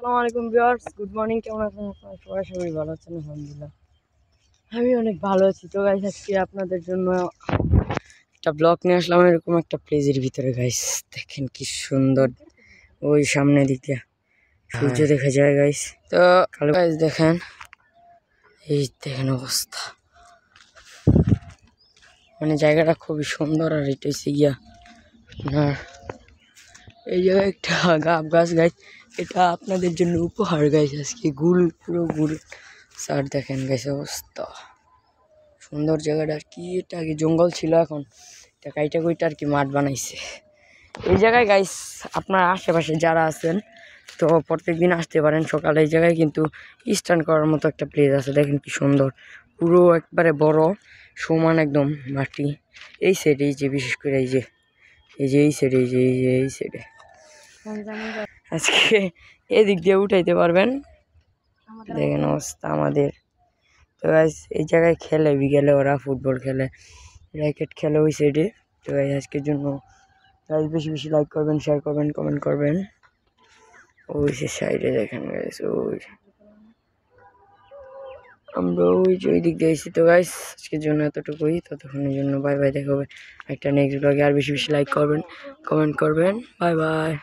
আসসালামু আলাইকুম viewers, good morning. কেমন আছেন আপনারা সবাই? সবাই ভালো আছেন আলহামদুলিল্লাহ। আমি অনেক ভালো আছি। তো গাইস, আজকে আপনাদের জন্য একটা ব্লগ নিয়ে আসলাম এরকম একটা প্লেসের ভিতরে। গাইস দেখেন কি সুন্দর, ওই সামনে দিক দিয়ে সূর্য দেখা যায় গাইস। তো গাইস দেখেন, এই দেখেন অবস্থা, মানে জায়গাটা খুবই সুন্দর। আর এটা হচ্ছে গিয়া আপনার এই জায়গায় একটা গাব গাছ গাইস, এটা আপনাদের জন্য উপহার গাইস। আজকে পুরো গুল স্যার দেখেন গাইস অবস্থা, সুন্দর জায়গাটা। আর কি, এটা আগে জঙ্গল ছিল, এখন এটা কাইটা কইটা আর কি মাঠ বানাইছে এই জায়গায়। গাইস আপনার আশেপাশে যারা আছেন তো প্রত্যেকদিন আসতে পারেন সকালে। এই জায়গায় কিন্তু স্ট্যান্ড করার মতো একটা প্লেস আছে, দেখেন কি সুন্দর, পুরো একবারে বড় সমান একদম মাটি। এই সাইডে, এই যে বিশেষ করে এই যে এই সাইডে, এই সাইডে আজকে এদিক দিয়ে উঠাইতে পারবেন। দেখেন অবস্থা আমাদের। তো গাইস এই জায়গায় খেলে বিকেলে, ওরা ফুটবল খেলে, র্যাকেট খেলে ওই সাইডে। তো গাইস আজকের জন্য গাইস বেশি বেশি লাইক করবেন, শেয়ার করবেন, কমেন্ট করবেন। ওই সে সাইডে দেখেন গাইস, ওই আমরা ওই দিক দিয়ে এসেছি। তো গাইস আজকের জন্য এতটুকুই, ততক্ষণের জন্য বাই বাই। দেখা হবে একটা নেক্সট ব্লগে। আর বেশি বেশি লাইক করবেন, কমেন্ট করবেন। Bye bye.